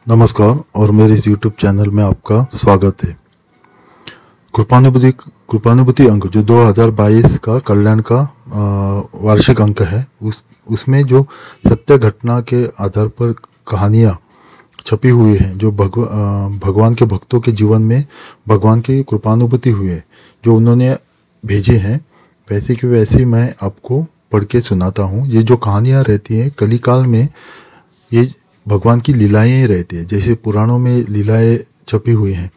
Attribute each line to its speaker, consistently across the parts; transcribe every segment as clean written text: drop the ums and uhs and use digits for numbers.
Speaker 1: नमस्कार और मेरे इस YouTube चैनल में आपका स्वागत है। कृपानुभूति अंक जो 2022 का कल्याण का वार्षिक अंक है, उसमें जो सत्य घटना के आधार पर कहानियाँ छपी हुई हैं, जो भगवान के भक्तों के जीवन में भगवान की कृपानुभूति हुई है, जो उन्होंने भेजे हैं, वैसे की वैसी मैं आपको पढ़ के सुनाता हूँ। ये जो कहानियाँ रहती हैं कलिकाल में, ये भगवान की लीलाएं ही रहती है। जैसे पुराणों में लीलाएं छपी हुई हैं,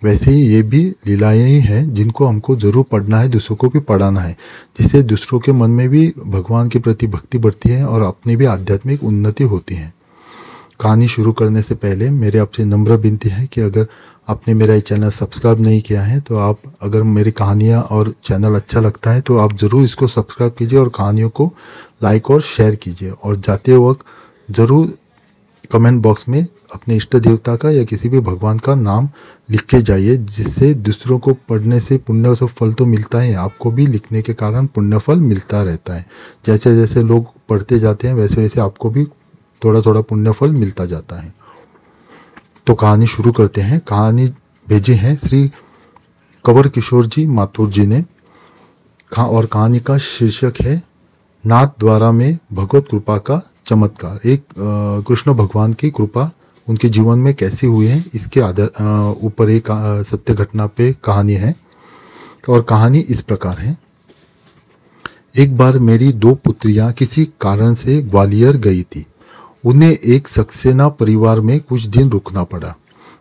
Speaker 1: वैसे ही ये भी लीलाएं ही हैं, जिनको हमको जरूर पढ़ना है, दूसरों को भी पढ़ाना है, जिससे दूसरों के मन में भी भगवान के प्रति भक्ति बढ़ती है और अपनी भी आध्यात्मिक उन्नति होती है। कहानी शुरू करने से पहले मेरे आपसे नम्र विनती है कि अगर आपने मेरा ये चैनल सब्सक्राइब नहीं किया है तो आप, अगर मेरी कहानियाँ और चैनल अच्छा लगता है तो आप ज़रूर इसको सब्सक्राइब कीजिए और कहानियों को लाइक और शेयर कीजिए। और जाते वक्त ज़रूर कमेंट बॉक्स में अपने इष्ट देवता का या किसी भी भगवान का नाम लिख के जाइए, जिससे दूसरों को पढ़ने से पुण्य से फल तो मिलता है, आपको भी लिखने के कारण पुण्य फल मिलता रहता है। जैसे जैसे लोग पढ़ते जाते हैं वैसे वैसे आपको भी थोड़ा थोड़ा पुण्य फल मिलता जाता है। तो कहानी शुरू करते हैं। कहानी भेजी है श्री कंवर किशोर जी माथुर जी ने, और कहानी का शीर्षक है नाथ द्वारा में भगवत कृपा का चमत्कार। एक कृष्ण भगवान की कृपा उनके जीवन में कैसी हुई है, इसके आधार ऊपर एक सत्य घटना पे कहानी है। और कहानी इस प्रकार है। एक बार मेरी 2 पुत्रियां किसी कारण से ग्वालियर गई थी। उन्हें एक सक्सेना परिवार में कुछ दिन रुकना पड़ा।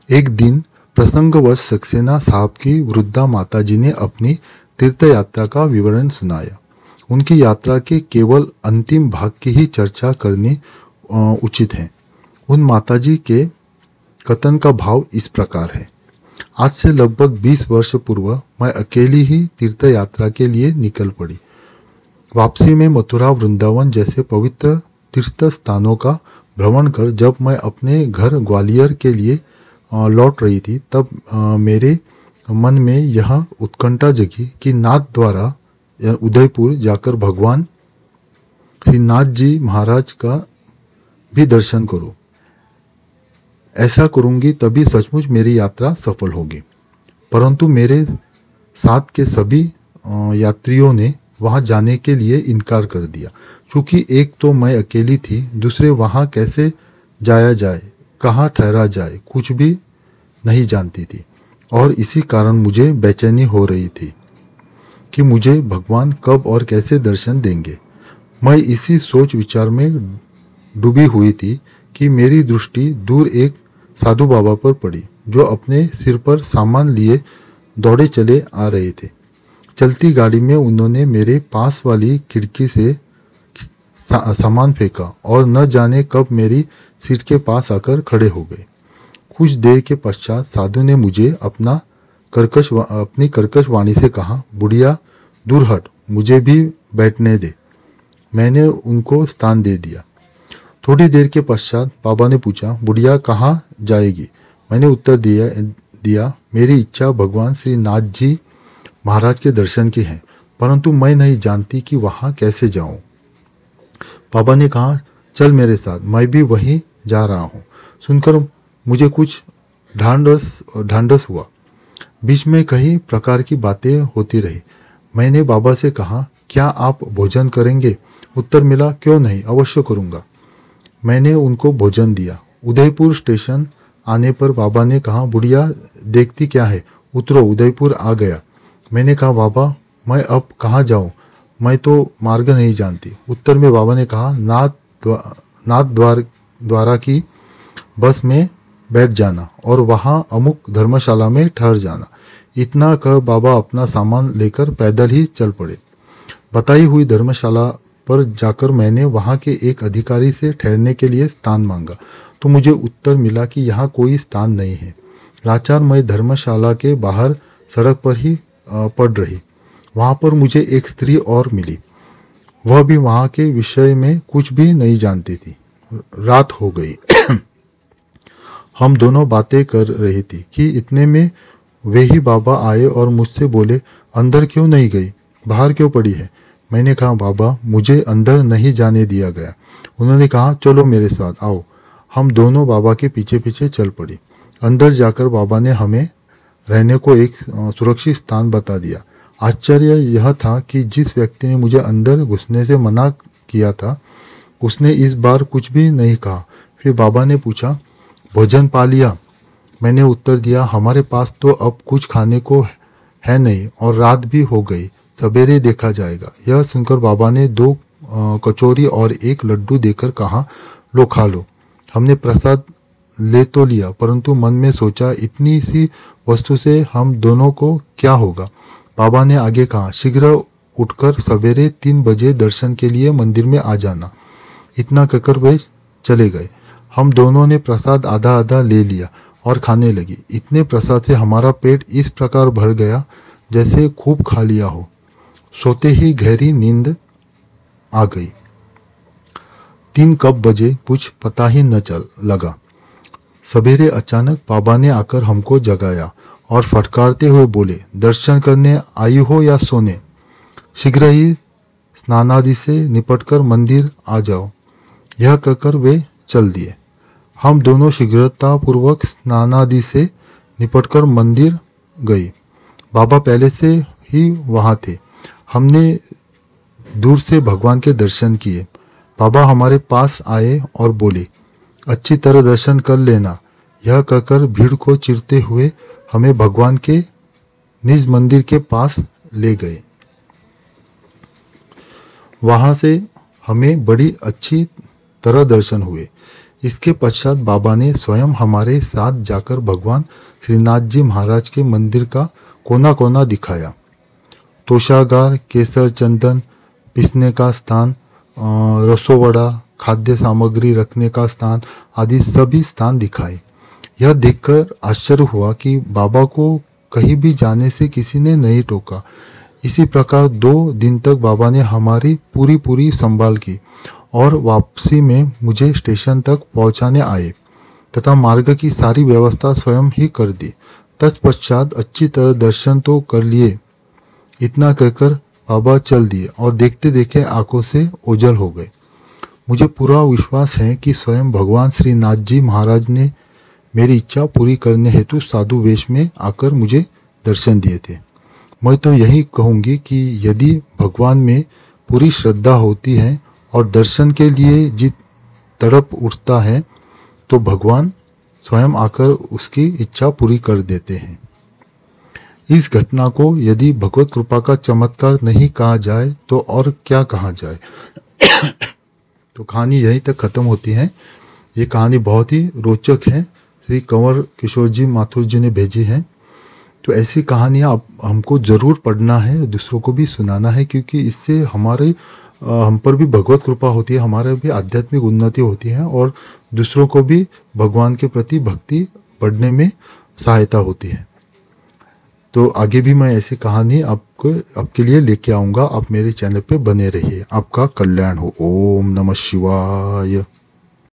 Speaker 1: एक दिन प्रसंगवश सक्सेना साहब की वृद्धा माताजी ने अपनी तीर्थ यात्रा का विवरण सुनाया। उनकी यात्रा के केवल अंतिम भाग की ही चर्चा करनी उचित है। उन माताजी के कथन का भाव इस प्रकार है। आज से लगभग 20 वर्ष पूर्व मैं अकेली ही तीर्थ यात्रा के लिए निकल पड़ी। वापसी में मथुरा वृंदावन जैसे पवित्र तीर्थ स्थानों का भ्रमण कर जब मैं अपने घर ग्वालियर के लिए लौट रही थी, तब मेरे मन में यह उत्कंठा जगी कि नाथ द्वारा उदयपुर जाकर भगवान श्री नाथ जी महाराज का भी दर्शन करूं। ऐसा करूंगी तभी सचमुच मेरी यात्रा सफल होगी। परंतु मेरे साथ के सभी यात्रियों ने वहां जाने के लिए इनकार कर दिया। क्योंकि एक तो मैं अकेली थी, दूसरे वहां कैसे जाया जाए, कहाँ ठहरा जाए, कुछ भी नहीं जानती थी। और इसी कारण मुझे बेचैनी हो रही थी कि मुझे भगवान कब और कैसे दर्शन देंगे। मैं इसी सोच विचार में डूबी हुई थी कि मेरी दृष्टि दूर एक साधु बाबा पर पड़ी, जो अपने सिर पर सामान लिए दौड़े चले आ रहे थे। चलती गाड़ी में उन्होंने मेरे पास वाली खिड़की से सामान फेंका और न जाने कब मेरी सीट के पास आकर खड़े हो गए। कुछ देर के पश्चात साधु ने मुझे अपनी कर्कश वाणी से कहा, बुढ़िया दूर हट, मुझे भी बैठने दे। मैंने उनको स्थान दे दिया। थोड़ी देर के पश्चात बाबा ने पूछा, बुढ़िया कहाँ जाएगी? मैंने उत्तर दिया, मेरी इच्छा भगवान श्री नाथ जी महाराज के दर्शन की है, परंतु मैं नहीं जानती कि वहां कैसे जाऊं। बाबा ने कहा, चल मेरे साथ, मैं भी वहीं जा रहा हूं। सुनकर मुझे कुछ ढांढस हुआ। बीच में कई प्रकार की बातें होती रही। मैंने बाबा से कहा, क्या आप भोजन करेंगे? उत्तर मिला, क्यों नहीं, अवश्य करूंगा। मैंने उनको भोजन दिया। उदयपुर स्टेशन आने पर बाबा ने कहा, बुढ़िया देखती क्या है, उतरो, उदयपुर आ गया। मैंने कहा, बाबा मैं अब कहाँ जाऊं, मैं तो मार्ग नहीं जानती। उत्तर में बाबा ने कहा, नाथ द्वारा की बस में बैठ जाना और वहां अमुक धर्मशाला में ठहर जाना। इतना कह बाबा अपना सामान लेकर पैदल ही चल पड़े। बताई हुई धर्मशाला पर जाकर मैंने वहां के एक अधिकारी से ठहरने के लिए स्थान मांगा, तो मुझे उत्तर मिला कि यहाँ कोई स्थान नहीं है। लाचार मैं धर्मशाला के बाहर सड़क पर ही पड़ रही। वहां पर मुझे एक स्त्री और मिली। वह भी वहां के विषय में कुछ भी नहीं जानती थी। रात हो गई। हम दोनों बातें कर रही थी कि इतने में वे ही बाबा आए और मुझसे बोले, अंदर क्यों नहीं गई, बाहर क्यों पड़ी है? मैंने कहा, बाबा मुझे अंदर नहीं जाने दिया गया। उन्होंने कहा, चलो मेरे साथ आओ, हम दोनों बाबा के पीछे पीछे चल पड़ी। अंदर जाकर बाबा ने हमें रहने को एक सुरक्षित स्थान बता दिया। आश्चर्य यह था कि जिस व्यक्ति ने मुझे अंदर घुसने से मना किया था उसने इस बार कुछ भी नहीं कहा। फिर बाबा ने पूछा, भोजन पा लिया? मैंने उत्तर दिया, हमारे पास तो अब कुछ खाने को है नहीं और रात भी हो गई, सवेरे देखा जाएगा। यह सुनकर बाबा ने 2 कचौरी और 1 लड्डू देकर कहा, लो खा लो। हमने प्रसाद ले तो लिया, परंतु मन में सोचा, इतनी सी वस्तु से हम दोनों को क्या होगा। बाबा ने आगे कहा, शीघ्र उठकर सवेरे 3 बजे दर्शन के लिए मंदिर में आ जाना। इतना कहकर वे चले गए। हम दोनों ने प्रसाद आधा आधा ले लिया और खाने लगी। इतने प्रसाद से हमारा पेट इस प्रकार भर गया जैसे खूब खा लिया हो। सोते ही गहरी नींद आ गई। 3 कब बजे कुछ पता ही न चल लगा। सवेरे अचानक बाबा ने आकर हमको जगाया और फटकारते हुए बोले, दर्शन करने आई हो या सोने? शीघ्र ही स्नानादि से निपटकर मंदिर आ जाओ। यह कहकर वे चल दिए। हम दोनों शीघ्रतापूर्वक स्नानादि से निपटकर मंदिर गए। बाबा पहले से ही वहां थे। हमने दूर से भगवान के दर्शन किए। बाबा हमारे पास आए और बोले, अच्छी तरह दर्शन कर लेना। यह कहकर भीड़ को चीरते हुए हमें भगवान के निज मंदिर के पास ले गए। वहां से हमें बड़ी अच्छी तरह दर्शन हुए। इसके पश्चात बाबा ने स्वयं हमारे साथ जाकर भगवान श्रीनाथ जी महाराज के मंदिर का कोना कोना दिखाया। तोषागार, केसर चंदन पिसने का स्थान, रसोवड़ा, खाद्य सामग्री रखने का स्थान आदि सभी स्थान दिखाए। यह देखकर आश्चर्य हुआ कि बाबा को कहीं भी जाने से किसी ने नहीं टोका। इसी प्रकार 2 दिन तक बाबा ने हमारी पूरी संभाल की और वापसी में मुझे स्टेशन तक पहुंचाने आए तथा मार्ग की सारी व्यवस्था स्वयं ही कर दी। तत्पश्चात अच्छी तरह दर्शन तो कर लिए। इतना कहकर बाबा चल दिए और देखते देखे आंखों से ओझल हो गए। मुझे पूरा विश्वास है कि स्वयं भगवान श्री नाथ जी महाराज ने मेरी इच्छा पूरी करने हेतु साधु वेश में आकर मुझे दर्शन दिए थे। मैं तो यही कहूंगी कि यदि भगवान में पूरी श्रद्धा होती है और दर्शन के लिए जित तड़प उठता है तो भगवान स्वयं आकर उसकी इच्छा पूरी कर देते हैं। इस घटना को यदि भगवत कृपा का चमत्कार नहीं कहा जाए तो और क्या कहा जाए। तो कहानी यहीं तक खत्म होती है। ये कहानी बहुत ही रोचक है, श्री कंवर किशोर जी माथुर जी ने भेजी है। तो ऐसी कहानियां हमको जरूर पढ़ना है, दूसरों को भी सुनाना है, क्योंकि इससे हम पर भी भगवत कृपा होती है, हमारे भी आध्यात्मिक उन्नति होती है और दूसरों को भी भगवान के प्रति भक्ति बढ़ने में सहायता होती है। तो आगे भी मैं ऐसी कहानी आपके लिए लेके आऊंगा। आप मेरे चैनल पे बने रहिए। आपका कल्याण हो। ओम नमः शिवाय।